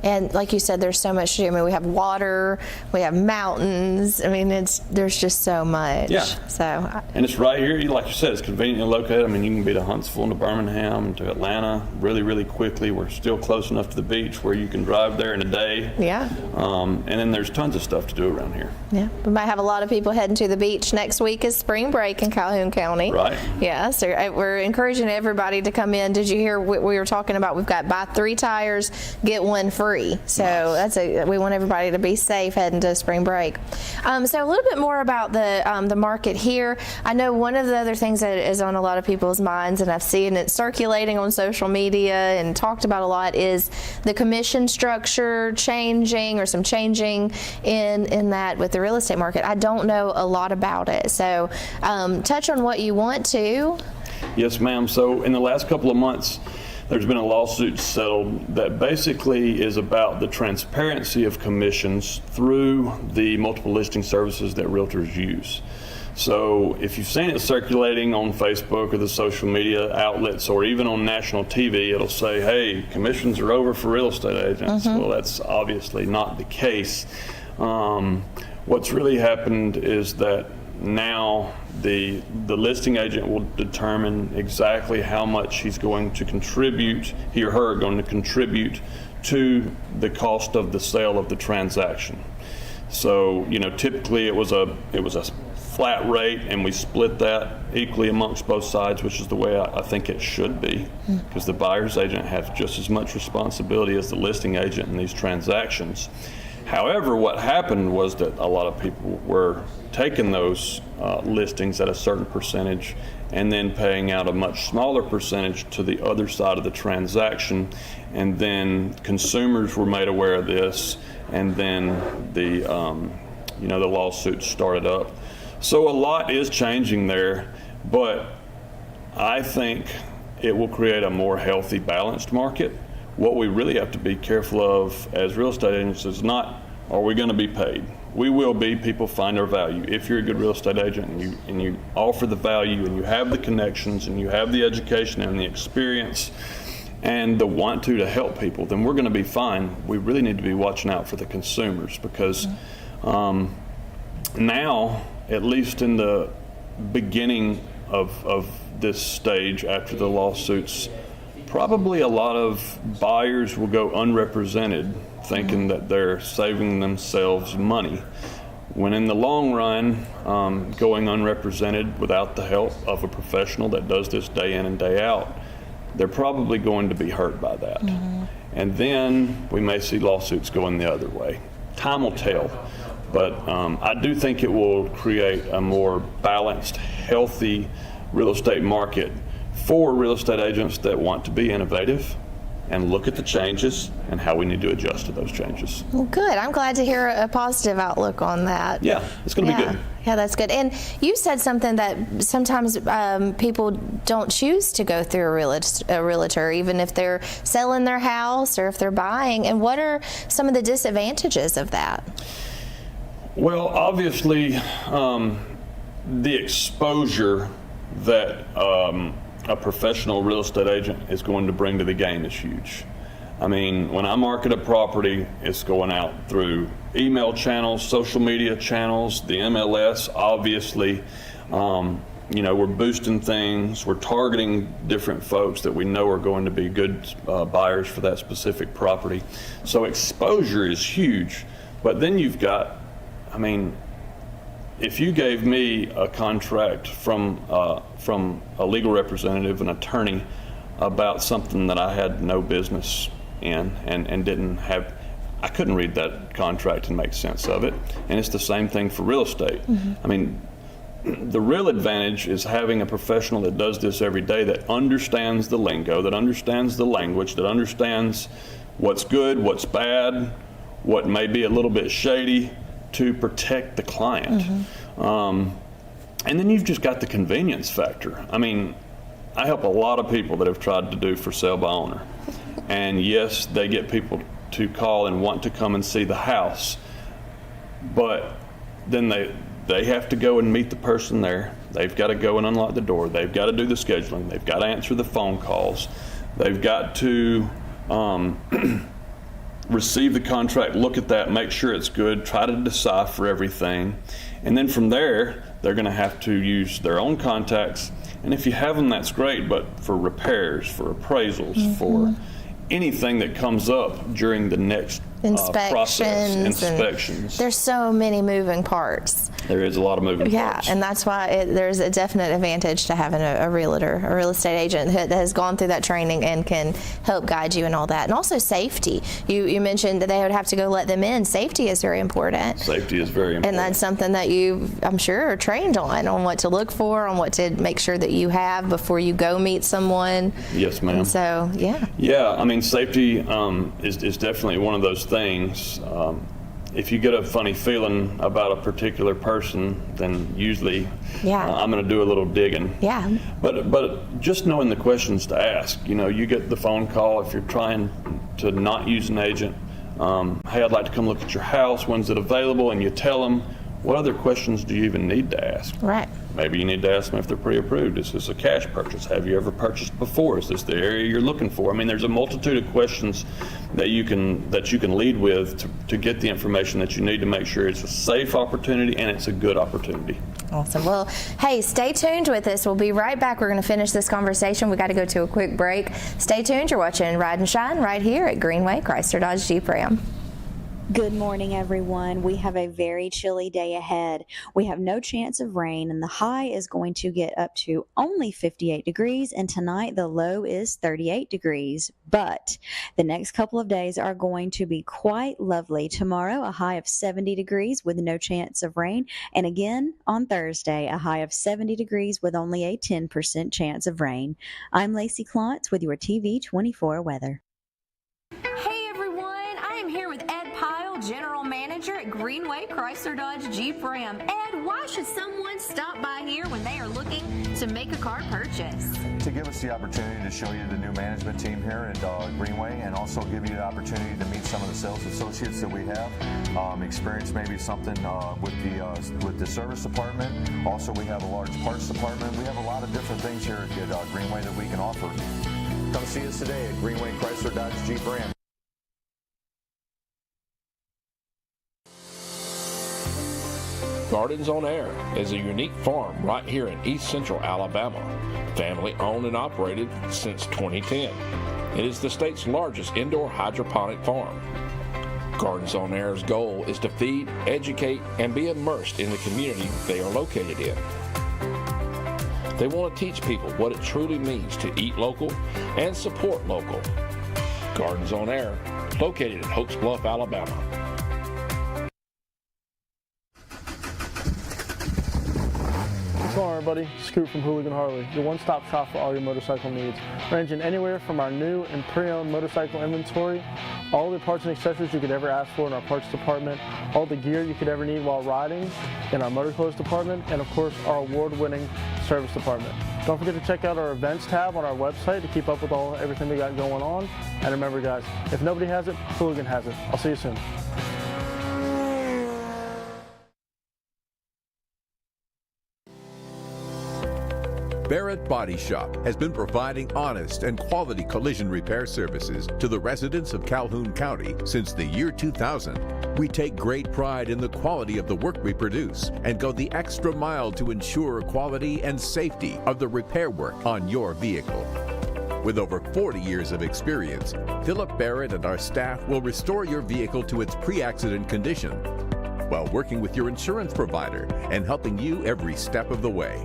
And like you said, there's so much to do. I mean, we have water, we have mountains. I mean, there's just so much. Yeah. So. And it's right here, like you said, it's conveniently located. I mean, you can be to Huntsville and to Birmingham and to Atlanta really, really quickly. We're still close enough to the beach where you can drive there in a day. Yeah. And then there's tons of stuff to do around here. Yeah. We might have a lot of people heading to the beach. Next week is spring break in Calhoun County. Right. Yeah. So we're encouraging everybody to come in. Did you hear what we were talking about? We've got buy 3 tires, get 1 free. So we want everybody to be safe heading to spring break. So a little bit more about the market here. I know one of the other things that is on a lot of people's minds, and I've seen it circulating on social media and talked about a lot, is the commission structure changing, or some changing in that with the real estate market. I don't know a lot about it. So touch on what you want to. Yes, ma'am. So in the last couple of months, there's been a lawsuit settled that basically is about the transparency of commissions through the multiple listing services that realtors use. So if you've seen it circulating on Facebook or the social media outlets, or even on national TV, it'll say, hey, commissions are over for real estate agents. Well, that's obviously not the case. What's really happened is that now the listing agent will determine exactly how much he's going to contribute, he or her are going to contribute to the cost of the sale of the transaction. So, typically it was a flat rate, and we split that equally amongst both sides, which is the way I think it should be, because the buyer's agent has just as much responsibility as the listing agent in these transactions. However, what happened was that a lot of people were taking those listings at a certain percentage and then paying out a much smaller percentage to the other side of the transaction, and then consumers were made aware of this, and then the lawsuit started up. So a lot is changing there. But I think it will create a more healthy, balanced market. What we really have to be careful of as real estate agents is not, are we going to be paid? We will be. People find our value. If you're a good real estate agent and you offer the value and you have the connections and you have the education and the experience and the want to help people, then we're going to be fine. We really need to be watching out for the consumers, because now, at least in the beginning of this stage after the lawsuits, probably a lot of buyers will go unrepresented, thinking that they're saving themselves money, when in the long run, going unrepresented without the help of a professional that does this day in and day out, they're probably going to be hurt by that. And then we may see lawsuits going the other way. Time will tell. But I do think it will create a more balanced, healthy real estate market for real estate agents that want to be innovative and look at the changes and how we need to adjust to those changes. Well, good. I'm glad to hear a positive outlook on that. Yeah, it's going to be good. Yeah, that's good. And you said something that sometimes people don't choose to go through a realtor, even if they're selling their house or if they're buying. And what are some of the disadvantages of that? Well, obviously, the exposure that a professional real estate agent is going to bring to the game is huge. I mean, when I market a property, it's going out through email channels, social media channels, the MLS, obviously. We're boosting things. We're targeting different folks that we know are going to be good buyers for that specific property. So exposure is huge. But then you've got, if you gave me a contract from a legal representative, an attorney, about something that I had no business in and didn't have, I couldn't read that contract and make sense of it. And it's the same thing for real estate. The real advantage is having a professional that does this every day, that understands the lingo, that understands the language, that understands what's good, what's bad, what may be a little bit shady, to protect the client. And then you've just got the convenience factor. I help a lot of people that have tried to do for sale by owner. And yes, they get people to call and want to come and see the house, but then they have to go and meet the person there. They've got to go and unlock the door. They've got to do the scheduling. They've got to answer the phone calls. They've got to receive the contract, look at that, make sure it's good, try to decipher everything. And then from there, they're going to have to use their own contacts. And if you have them, that's great, but for repairs, for appraisals, for anything that comes up during the next inspections. There's so many moving parts. There is a lot of moving parts. Yeah, and that's why there's a definite advantage to having a realtor, a real estate agent that has gone through that training and can help guide you and all that. And also safety. You mentioned that they would have to go let them in. Safety is very important. Safety is very important. And that's something that you, I'm sure, are trained on what to look for, on what to make sure that you have before you go meet someone. Yes, ma'am. And so, yeah. Yeah, safety is definitely one of those things. If you get a funny feeling about a particular person, then usually I'm going to do a little digging. Yeah. But just knowing the questions to ask. You get the phone call if you're trying to not use an agent. Hey, I'd like to come look at your house. When's it available? And you tell them, what other questions do you even need to ask? Right. Maybe you need to ask them if they're pre-approved. Is this a cash purchase? Have you ever purchased before? Is this the area you're looking for? There's a multitude of questions that you can lead with to get the information that you need to make sure it's a safe opportunity and it's a good opportunity. Awesome. Well, hey, stay tuned with us. We'll be right back. We're going to finish this conversation. We got to go to a quick break. Stay tuned. You're watching Ride and Shine right here at Greenway Chrysler Dodge Jeep Ram. Good morning, everyone. We have a very chilly day ahead. We have no chance of rain, and the high is going to get up to only 58 degrees, and tonight the low is 38 degrees. But the next couple of days are going to be quite lovely. Tomorrow, a high of 70 degrees with no chance of rain, and again on Thursday, a high of 70 degrees with only a 10% chance of rain. I'm Lacey Klontz with your TV24 weather. Hey everyone, I am here with Ed Pyle, General Manager at at Greenway Chrysler Dodge Jeep Ram. Ed, why should someone stop by here when they are looking to make a car purchase? To give us the opportunity to show you the new management team here at Greenway, and also give you the opportunity to meet some of the sales associates that we have, experience maybe something with the service department. Also, we have a large parts department. We have a lot of different things here at Greenway that we can offer. Come see us today at Greenway Chrysler Dodge Jeep Ram. Gardens on Air is a unique farm right here in East Central Alabama, family owned and operated since 2010. It is the state's largest indoor hydroponic farm. Gardens on Air's goal is to feed, educate, and be immersed in the community they are located in. They want to teach people what it truly means to eat local and support local. Gardens on Air, located in Hopes Bluff, Alabama. What's going on, everybody? Scoot from Hooligan Harley, your one-stop shop for all your motorcycle needs, ranging anywhere from our new and pre-owned motorcycle inventory, all the parts and accessories you could ever ask for in our parts department, all the gear you could ever need while riding in our motor clothes department, and of course our award-winning service department. Don't forget to check out our events tab on our website to keep up with everything we got going on. And remember, guys, if nobody has it, Hooligan has it. I'll see you soon. Barrett Body Shop has been providing honest and quality collision repair services to the residents of Calhoun County since the year 2000. We take great pride in the quality of the work we produce and go the extra mile to ensure quality and safety of the repair work on your vehicle. With over 40 years of experience, Philip Barrett and our staff will restore your vehicle to its pre-accident condition while working with your insurance provider and helping you every step of the way.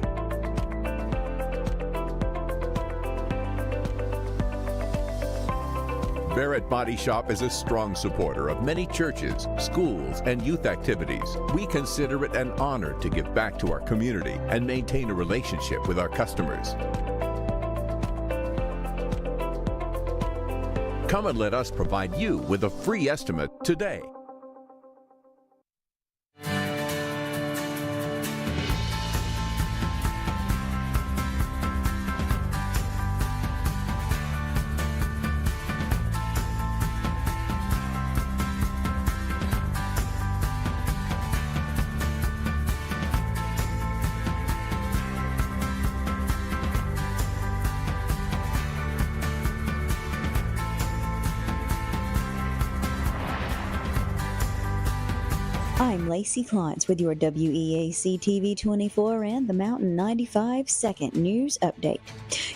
Barrett Body Shop is a strong supporter of many churches, schools, and youth activities. We consider it an honor to give back to our community and maintain a relationship with our customers. Come and let us provide you with a free estimate today. I'm Lacey Klontz with your WEAC TV24 and the Mountain 95 second news update.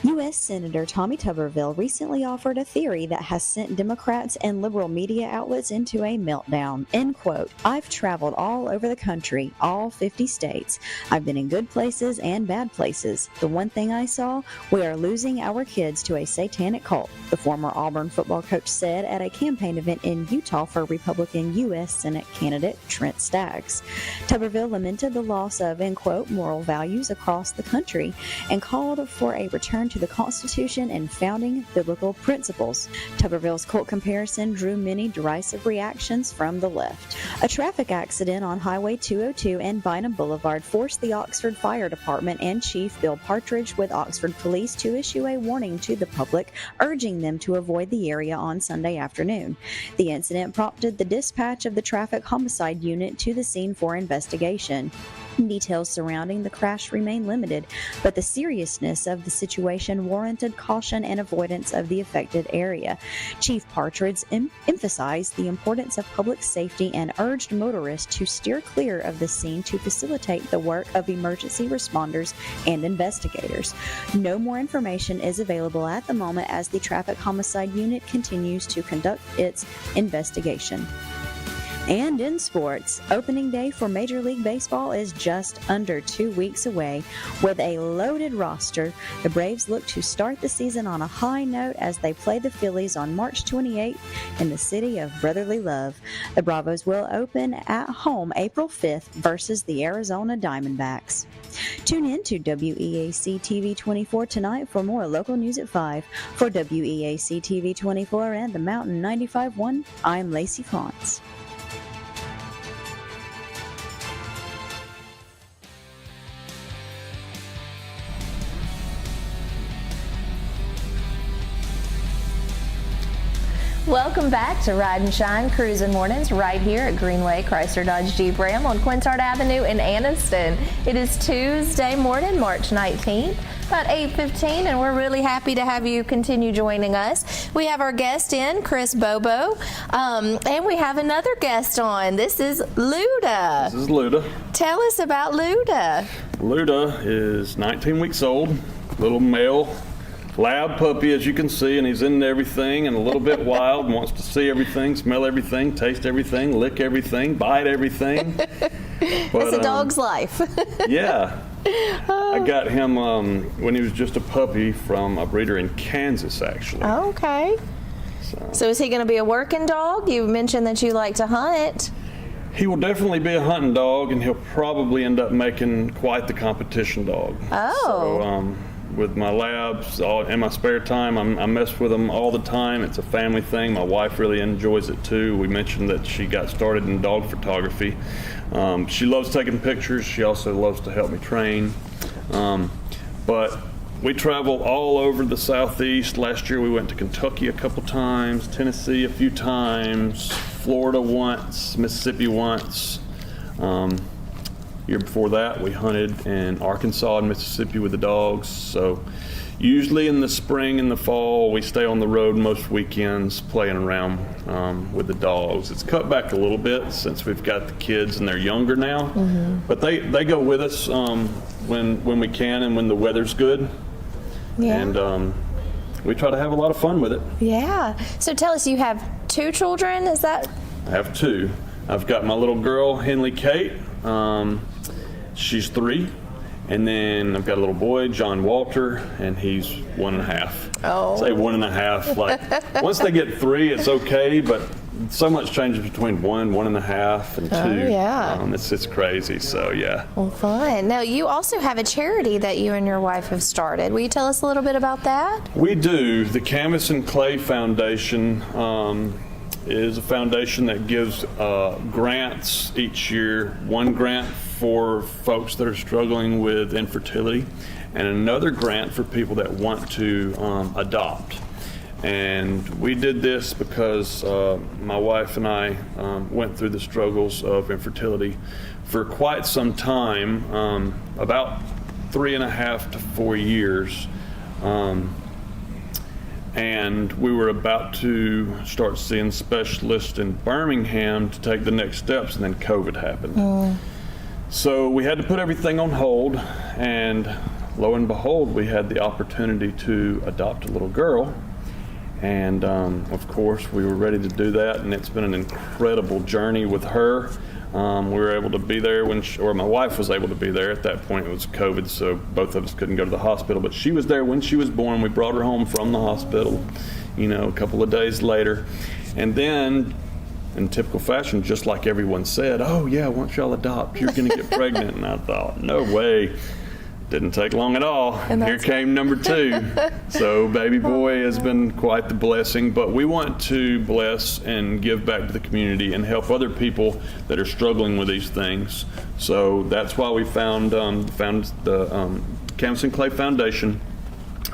U.S. Senator Tommy Tuberville recently offered a theory that has sent Democrats and liberal media outlets into a meltdown. End quote. I've traveled all over the country, all 50 states. I've been in good places and bad places. The one thing I saw, we are losing our kids to a satanic cult, the former Auburn football coach said at a campaign event in Utah for Republican U.S. Senate candidate Trent Staggs. Tuberville lamented the loss of, end quote, moral values across the country and called for a return to the Constitution and founding biblical principles. Tuberville's cult comparison drew many derisive reactions from the left. A traffic accident on Highway 202 and Bynum Boulevard forced the Oxford Fire Department and Chief Bill Partridge with Oxford Police to issue a warning to the public, urging them to avoid the area on Sunday afternoon. The incident prompted the dispatch of the Traffic Homicide Unit to the scene for investigation. Details surrounding the crash remain limited, but the seriousness of the situation warranted caution and avoidance of the affected area. Chief Partridge emphasized the importance of public safety and urged motorists to steer clear of the scene to facilitate the work of emergency responders and investigators. No more information is available at the moment as the Traffic Homicide Unit continues to conduct its investigation. And in sports, opening day for Major League Baseball is just under 2 weeks away. With a loaded roster, the Braves look to start the season on a high note as they play the Phillies on March 28th in the city of brotherly love. The Bravos will open at home April 5th versus the Arizona Diamondbacks. Tune in to WEAC TV24 tonight for more local news at 5. For WEAC TV24 and the Mountain 95.1, I'm Lacey Klontz. Welcome back to Ride and Shine Cruising Mornings right here at Greenway Chrysler Dodge Jeep Ram on Quintard Avenue in Anniston. It is Tuesday morning, March 19th, about 8:15, and we're really happy to have you continue joining us. We have our guest in, Chris Bobo, and we have another guest on. This is Luda. This is Luda. Tell us about Luda. Luda is 19 weeks old, little male lab puppy, as you can see, and he's into everything and a little bit wild, wants to see everything, smell everything, taste everything, lick everything, bite everything. It's a dog's life. Yeah. I got him when he was just a puppy from a breeder in Kansas, actually. Oh, okay. So is he going to be a working dog? You mentioned that you like to hunt. He will definitely be a hunting dog, and he'll probably end up making quite the competition dog. Oh. So, with my labs, in my spare time, I mess with them all the time. It's a family thing. My wife really enjoys it too. We mentioned that she got started in dog photography. She loves taking pictures. She also loves to help me train. But we travel all over the Southeast. Last year we went to Kentucky a couple times, Tennessee a few times, Florida once, Mississippi once. Year before that, we hunted in Arkansas and Mississippi with the dogs. So usually in the spring and the fall, we stay on the road most weekends playing around with the dogs. It's cut back a little bit since we've got the kids and they're younger now. Mm-hmm. But they go with us when we can and when the weather's good. Yeah. And we try to have a lot of fun with it. Yeah. So tell us, you have 2 children, is that? I have 2. I've got my little girl, Henley Kate. She's 3, and then I've got a little boy, John Walter, and he's 1.5. Oh. Say 1.5. Like once they get 3, it's okay, but so much changes between 1.5, and 2. Oh, yeah. It's crazy. So yeah. Well, fun. Now you also have a charity that you and your wife have started. Will you tell us a little bit about that? We do. The Canvas and Clay Foundation is a foundation that gives grants each year. One grant for folks that are struggling with infertility, and another grant for people that want to adopt. And we did this because my wife and I went through the struggles of infertility for quite some time, about 3.5 to 4 years. And we were about to start seeing specialists in Birmingham to take the next steps, and then COVID happened. So we had to put everything on hold, and lo and behold, we had the opportunity to adopt a little girl. And of course, we were ready to do that, and it's been an incredible journey with her. We were able to be there or my wife was able to be there. At that point, it was COVID, so both of us couldn't go to the hospital. But she was there when she was born. We brought her home from the hospital, a couple of days later. And then, in typical fashion, just like everyone said, oh yeah, once y'all adopt, you're going to get pregnant. And I thought, no way. Didn't take long at all. Here came number 2. So baby boy has been quite the blessing, but we want to bless and give back to the community and help other people that are struggling with these things. So that's why we found the Canvas and Clay Foundation.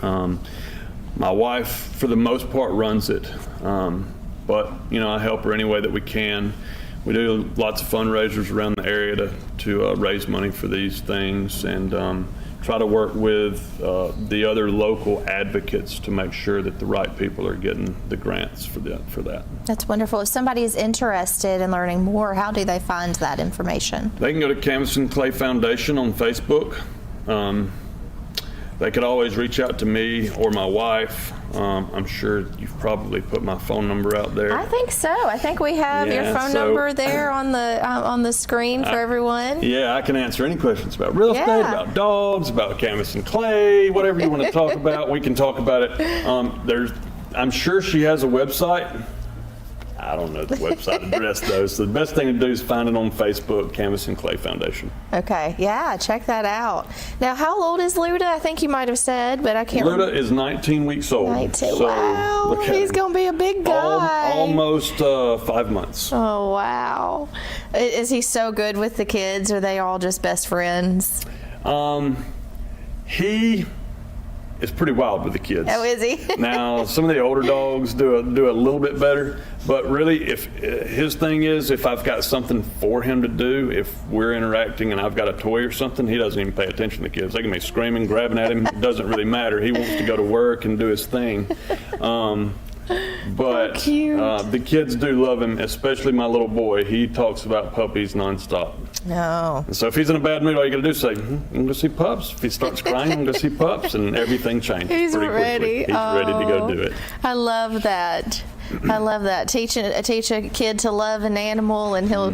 My wife, for the most part, runs it, but I help her any way that we can. We do lots of fundraisers around the area to raise money for these things, and try to work with the other local advocates to make sure that the right people are getting the grants for that. That's wonderful. If somebody is interested in learning more, how do they find that information? They can go to Canvas and Clay Foundation on Facebook. They could always reach out to me or my wife. I'm sure you've probably put my phone number out there. I think so. I think we have your phone number there on the screen for everyone. Yeah, I can answer any questions about real estate, about dogs, about Canvas and Clay, whatever you want to talk about. We can talk about it. I'm sure she has a website. I don't know the website address though, so the best thing to do is find it on Facebook, Canvas and Clay Foundation. Okay, yeah, check that out. Now, how old is Luda? I think you might have said, but I can't remember. Luda is 19 weeks old. 19, so wow, he's going to be a big guy. Almost 5 months. Oh, wow. Is he so good with the kids? Are they all just best friends? is pretty wild with the kids. Oh, is he? Now, some of the older dogs do a little bit better, but really, if his thing is, if I've got something for him to do, if we're interacting and I've got a toy or something, he doesn't even pay attention to the kids. They can be screaming, grabbing at him. It doesn't really matter. He wants to go to work and do his thing. But the kids do love him, especially my little boy. He talks about puppies nonstop. No. And so if he's in a bad mood, all you got to do is say, I'm going to see pups. If he starts crying, I'm going to see pups, and everything changes He's pretty ready. quickly. He's ready to go do it. I love that. I love that. Teach a kid to love an animal, and he'll,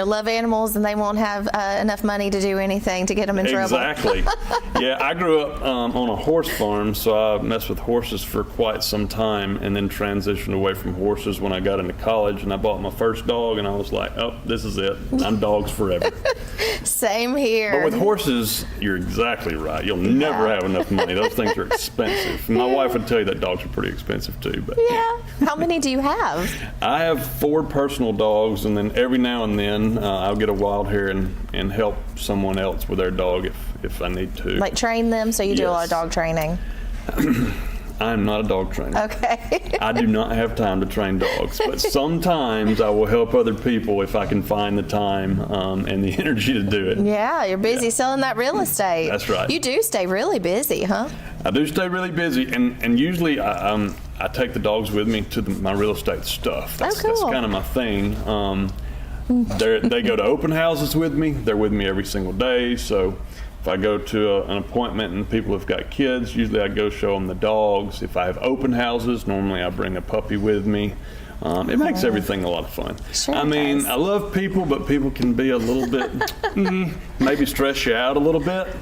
love animals, and they won't have enough money to do anything to get them in trouble. Exactly. Yeah, I grew up on a horse farm, so I messed with horses for quite some time, and then transitioned away from horses when I got into college, and I bought my first dog, and I was like, oh, this is it. I'm dogs forever. Same here. But with horses, you're exactly right. You'll never have enough money. Those things are expensive. My wife would tell you that dogs are pretty expensive too. But yeah. How many do you have? I have 4 personal dogs, and then every now and then I'll get a wild hair and help someone else with their dog if I need to. Like train them? So you do a lot of dog training? I'm not a dog trainer. Okay. I do not have time to train dogs, but sometimes I will help other people if I can find the time and the energy to do it. Yeah, you're busy selling that real estate. That's right. You do stay really busy, huh? I do stay really busy, and usually I take the dogs with me to my real estate stuff. That's kind of my thing. They go to open houses with me. They're with me every single day, so if I go to an appointment and people have got kids, usually I go show them the dogs. If I have open houses, normally I bring a puppy with me. It makes everything a lot of fun. Sure I mean, I love people, but people can be a little bit, maybe stress you out a little bit.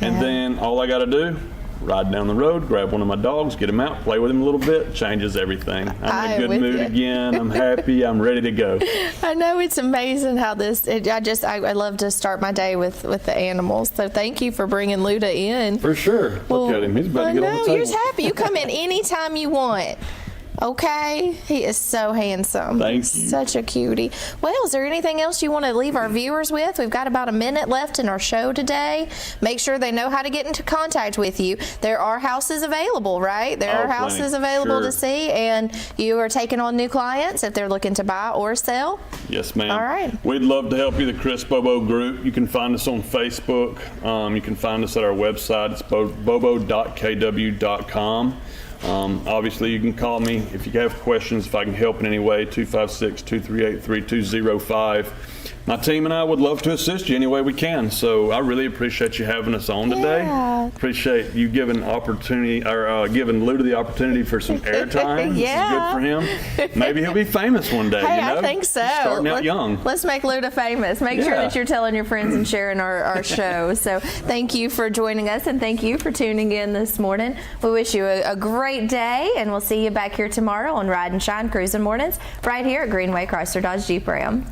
And then all I got to do, ride down the road, grab one of my dogs, get him out, play with him a little bit, changes everything. I'm in a good mood again. I'm happy. I'm ready to go. I know, it's amazing how I love to start my day with the animals. So thank you for bringing Luda in. For sure. Look at him. He's about to get on the table. You're happy. You come in anytime you want. Okay, he is so handsome. Thank you. Such a cutie. Well, is there anything else you want to leave our viewers with? We've got about a minute left in our show today. Make sure they know how to get into contact with you. There are houses available, right? There are houses available to see, and you are taking on new clients if they're looking to buy or sell. Yes, ma'am. All right. We'd love to help you, the Chris Bobo Group. You can find us on Facebook. You can find us at our website. It's bobo.kw.com. Obviously, you can call me if you have questions, if I can help in any way, 256-238-3205. My team and I would love to assist you any way we can. So I really appreciate you having us on today. Appreciate you giving opportunity or giving Luda the opportunity for some airtime. This is good for him. Maybe he'll be famous one day. Hey, you know? I think so. He's starting out young. Let's make Luda famous. Make sure that you're telling your friends and sharing our show. So thank you for joining us, and thank you for tuning in this morning. We wish you a great day, and we'll see you back here tomorrow on Ride and Shine Cruising Mornings right here at Greenway Chrysler Dodge Jeep Ram.